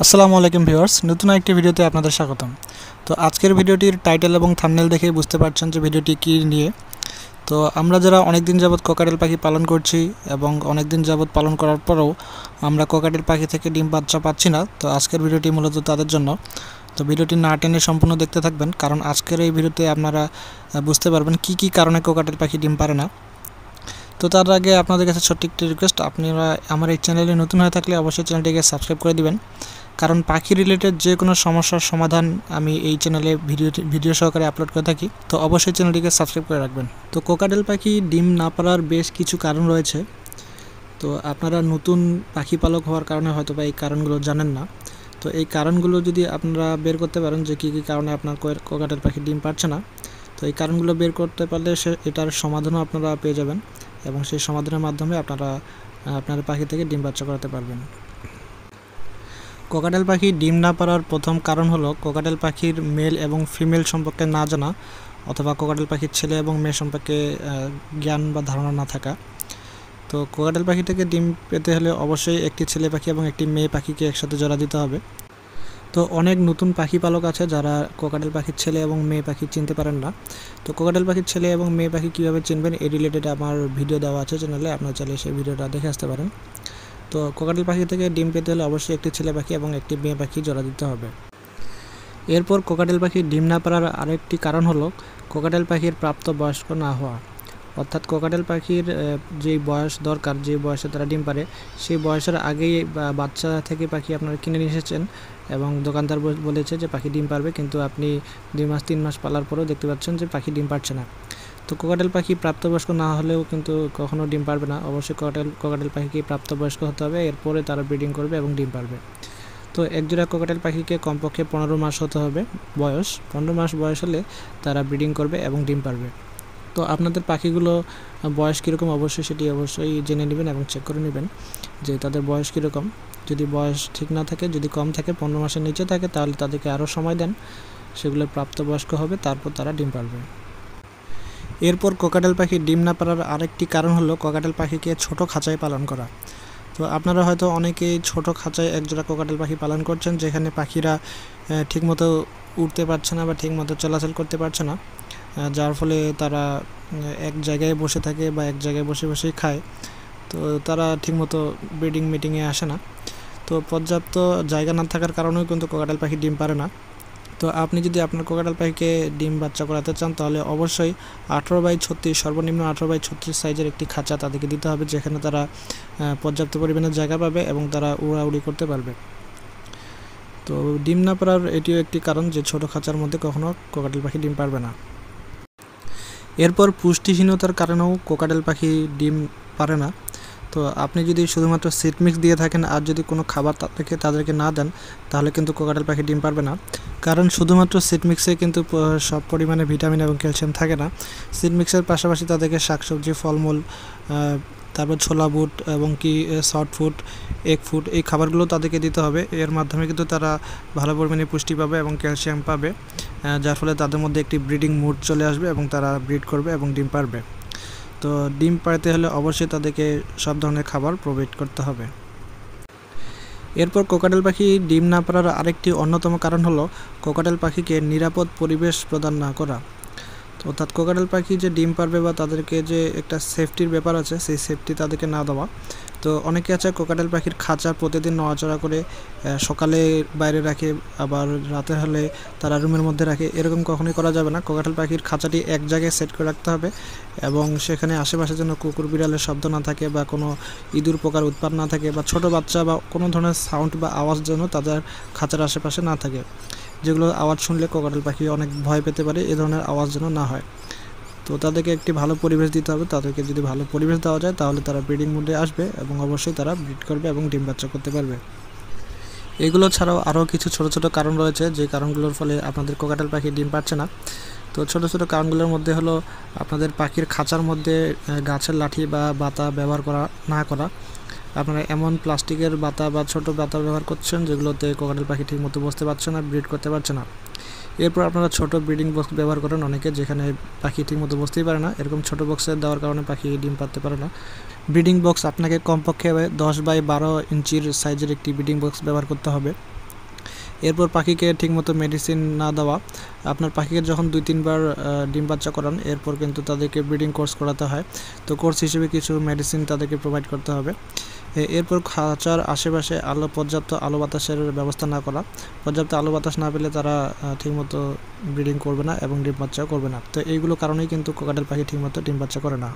আসসালামু আলাইকুম ভিউয়ার্স, নতুন একটি ভিডিওতে আপনাদের স্বাগতম। তো আজকের ভিডিওটির টাইটেল এবং থাম্বনেল দেখে বুঝতে পারছেন যে ভিডিওটি কী নিয়ে। তো আমরা যারা অনেক দিন যাবৎ কোকাটেল পাখি পালন করছি এবং অনেক দিন যাবৎ পালন করার পরেও আমরা কোকাটেল পাখি থেকে ডিম বাচ্চা পাচ্ছি না, তো আজকের ভিডিওটি মূলত তাদের জন্য। তো ভিডিওটি না টেনে সম্পূর্ণ দেখতে থাকবেন, কারণ আজকের এই ভিডিওতে আপনারা বুঝতে পারবেন কি কি কারণে কোকাটেল পাখি ডিম পারে না। তো তার আগে আপনাদের কাছে ছোট্ট একটি রিকোয়েস্ট, আপনারা আমার এই চ্যানেলে নতুন হয়ে থাকলে অবশ্যই চ্যানেলটিকে সাবস্ক্রাইব করে দিবেন, কারণ পাখি রিলেটেড যে কোনো সমস্যার সমাধান আমি এই চ্যানেলে ভিডিও সহকারে আপলোড করে থাকি। তো অবশ্যই চ্যানেলটিকে সাবস্ক্রাইব করে রাখবেন। তো কোকাটেল পাখি ডিম না পারার বেশ কিছু কারণ রয়েছে। তো আপনারা নতুন পাখি পালক হওয়ার কারণে হয়তো বা এই কারণগুলো জানেন না। তো এই কারণগুলো যদি আপনারা বের করতে পারেন যে কী কী কারণে আপনার কোকাটেল পাখি ডিম পারছে না, তো এই কারণগুলো বের করতে পারলে এটার সমাধানও আপনারা পেয়ে যাবেন এবং সেই সমাধানের মাধ্যমে আপনারা আপনার পাখি থেকে ডিম বাচ্চা করাতে পারবেন। কোকাটেল পাখি ডিম না পারার প্রথম কারণ হলো কোকাটেল পাখির মেল এবং ফিমেল সম্পর্কে না জানা, অথবা কোকাটেল পাখির ছেলে এবং মেয়ে সম্পর্কে জ্ঞান বা ধারণা না থাকা। তো কোকাটেল পাখি থেকে ডিম পেতে হলে অবশ্যই একটি ছেলে পাখি এবং একটি মেয়ে পাখিকে একসাথে জোড়া দিতে হবে। তো অনেক নতুন পাখি পালক আছে যারা কোকাটেল পাখির ছেলে এবং মেয়ে পাখি চিনতে পারেন না। তো কোকাটেল পাখির ছেলে এবং মেয়ে পাখি কীভাবে চিনবেন এই রিলেটেড আমার ভিডিও দেওয়া আছে চ্যানেলে, আপনারা চাইলে সেই ভিডিওটা দেখে আসতে পারেন। তো কোকাটেল পাখি থেকে ডিম পেতে হলে অবশ্যই একটি ছেলে পাখি এবং একটি মেয়ে পাখি জোড়া দিতে হবে। এরপর কোকাটেল পাখি ডিম না পারার আরেকটি কারণ হলো কোকাটেল পাখির প্রাপ্ত বয়স্ক না হওয়া, অর্থাৎ কোকাটেল পাখির যেই বয়স দরকার, যে বয়সে তারা ডিম পারে সেই বয়সের আগেই বাচ্চা থেকে পাখি আপনারা কিনে নিয়ে এসেছেন এবং দোকানদার বলেছে যে পাখি ডিম পারবে, কিন্তু আপনি 2 মাস 3 মাস পালার পরেও দেখতে পাচ্ছেন যে পাখি ডিম পারছে না। তো কোকাটেল পাখি প্রাপ্তবয়স্ক না হলেও কিন্তু কখনো ডিম পারবে না। অবশ্যই কোকাটেল পাখিকে প্রাপ্তবয়স্ক হতে হবে, এরপরে তারা ব্রিডিং করবে এবং ডিম পারবে। তো একজোড়া কোকাটেল পাখিকে কমপক্ষে 15 মাস হতে হবে বয়স। 15 মাস বয়স হলে তারা ব্রিডিং করবে এবং ডিম পারবে। তো আপনাদের পাখিগুলো বয়স কীরকম অবশ্যই সেটি অবশ্যই জেনে নেবেন এবং চেক করে নেবেন যে তাদের বয়স কীরকম। যদি বয়স ঠিক না থাকে, যদি কম থাকে, 15 মাসের নিচে থাকে, তাহলে তাদেরকে আরও সময় দেন, সেগুলো প্রাপ্তবয়স্ক হবে, তারপর তারা ডিম পারবে। এরপর কোকাটেল পাখি ডিম না পারার আরেকটি কারণ হলো কোকাটেল পাখিকে ছোট খাঁচায় পালন করা। তো আপনারা হয়তো অনেকেই ছোট খাঁচায় একজোড়া কোকাটেল পাখি পালন করছেন, যেখানে পাখিরা ঠিকমতো উড়তে পারছে না বা ঠিকমতো চলাচল করতে পারছে না, যার ফলে তারা এক জায়গায় বসে থাকে বা এক জায়গায় বসে বসেই খায়। তো তারা ঠিকমতো ব্রিডিং মিটিংয়ে আসে না। তো পর্যাপ্ত জায়গা না থাকার কারণেও কিন্তু কোকাটেল পাখি ডিম পারে না। তো আপনি যদি আপনার কোকাটেল পাখিকে ডিম বাচ্চা করাতে চান, তাহলে অবশ্যই 18x36, সর্বনিম্ন 18x36 সাইজের একটি খাঁচা তাদেরকে দিতে হবে, যেখানে তারা পর্যাপ্ত পরিমাণে জায়গা পাবে এবং তারা উড়াউড়ি করতে পারবে। তো ডিম না পারার এটিও একটি কারণ যে ছোট খাঁচার মধ্যে কখনো কোকাটেল পাখি ডিম পারবে না। এরপর পুষ্টিহীনতার কারণেও কোকাটেল পাখি ডিম পারে না। তো আপনি যদি শুধুমাত্র সিড মিক্স দিয়ে থাকেন আর যদি কোনো খাবার তাদেরকে না দেন, তাহলে কিন্তু কোকাটেল পাখি ডিম পারবে না, কারণ শুধুমাত্র সিড মিক্সে কিন্তু সব পরিমাণে ভিটামিন এবং ক্যালসিয়াম থাকে না। সিড মিক্সের পাশাপাশি তাদেরকে শাকসবজি, ফলমূল, তারপর ছোলা বুট এবং কি সফট ফুড, এগ ফুড, এই খাবারগুলো তাদেরকে দিতে হবে। এর মাধ্যমে কিন্তু তারা ভালো পরিমাণে পুষ্টি পাবে এবং ক্যালসিয়াম পাবে, যার ফলে তাদের মধ্যে একটি ব্রিডিং মুড চলে আসবে এবং তারা ব্রিড করবে এবং ডিম পারবে। তো ডিম পাড়তে হলে অবশ্যই তাদেরকে সব ধরনের খাবার প্রোভাইড করতে হবে। এরপর কোকাটেল পাখি ডিম না পারার আরেকটি অন্যতম কারণ হলো কোকাটেল পাখিকে নিরাপদ পরিবেশ প্রদান না করা। অর্থাৎ কোকাটেল পাখি যে ডিম পারবে বা তাদেরকে যে একটা সেফটির ব্যাপার আছে, সেই সেফটি তাদেরকে না দেওয়া। তো অনেকে আছে কোকাটেল পাখির খাঁচা প্রতিদিন নড়াচড়া করে সকালে বাইরে রাখে, আবার রাতে হলে তারা রুমের মধ্যে রাখে, এরকম কখনোই করা যাবে না। কোকাটেল পাখির খাঁচাটি এক জায়গায় সেট করে রাখতে হবে এবং সেখানে আশেপাশে যেন কুকুর বিড়ালের শব্দ না থাকে বা কোনো ইঁদুর পোকার উৎপাত না থাকে বা ছোট বাচ্চা বা কোনো ধরনের সাউন্ড বা আওয়াজ যেন তাদের খাঁচার আশেপাশে না থাকে, যেগুলো আওয়াজ শুনলে কোকাটেল পাখি অনেক ভয় পেতে পারে, এ ধরনের আওয়াজ যেন না হয়। তো তাদেরকে একটি ভালো পরিবেশ দিতে হবে। তাদেরকে যদি ভালো পরিবেশ দেওয়া যায়, তাহলে তারা ব্রিডিং মুডে আসবে এবং অবশ্যই তারা ব্রিড করবে এবং ডিম বাচ্চা করতে পারবে। এগুলো ছাড়াও আরও কিছু ছোট ছোট কারণ রয়েছে, যে কারণগুলোর ফলে আপনাদের কোকাটেল পাখি ডিম পাচ্ছে না। তো ছোট ছোট কারণগুলোর মধ্যে হলো আপনাদের পাখির খাঁচার মধ্যে গাছের লাঠি বা বাতা ব্যবহার না করা। আপনারা এমন প্লাস্টিকের বাতা বা ছোট বাতা ব্যবহার করছেন যেগুলোতে কোকাটেল পাখি ঠিকমতো বসতে পারছে না, ব্রিড করতে পারছে না। এরপর আপনারা ছোট ব্রিডিং বক্স ব্যবহার করেন অনেকে, যেখানে পাখি ঠিকমতো বসতেই পারে না। এরকম ছোট বক্সে দেওয়ার কারণে পাখি ডিম পারতে পারে না। ব্রিডিং বক্স আপনাকে কমপক্ষে 10x12 ইঞ্চির সাইজের একটি ব্রিডিং বক্স ব্যবহার করতে হবে। এরপর পাখিকে ঠিকমতো মেডিসিন না দেওয়া, আপনার পাখিকে যখন 2-3 বার ডিম বাচ্চা করান এরপর কিন্তু তাদেরকে ব্রিডিং কোর্স করাতে হয়। তো কোর্স হিসেবে কিছু মেডিসিন তাদেরকে প্রোভাইড করতে হবে। এরপর খাঁচার আশেপাশে পর্যাপ্ত আলো বাতাসের ব্যবস্থা না করা, পর্যাপ্ত আলো বাতাস না পেলে তারা ঠিকমতো ব্রিডিং করবে না এবং ডিম বাচ্চাও করবে না। তো এইগুলো কারণেই কিন্তু কোকাটেল পাখি ঠিকমতো ডিম বাচ্চা করে না।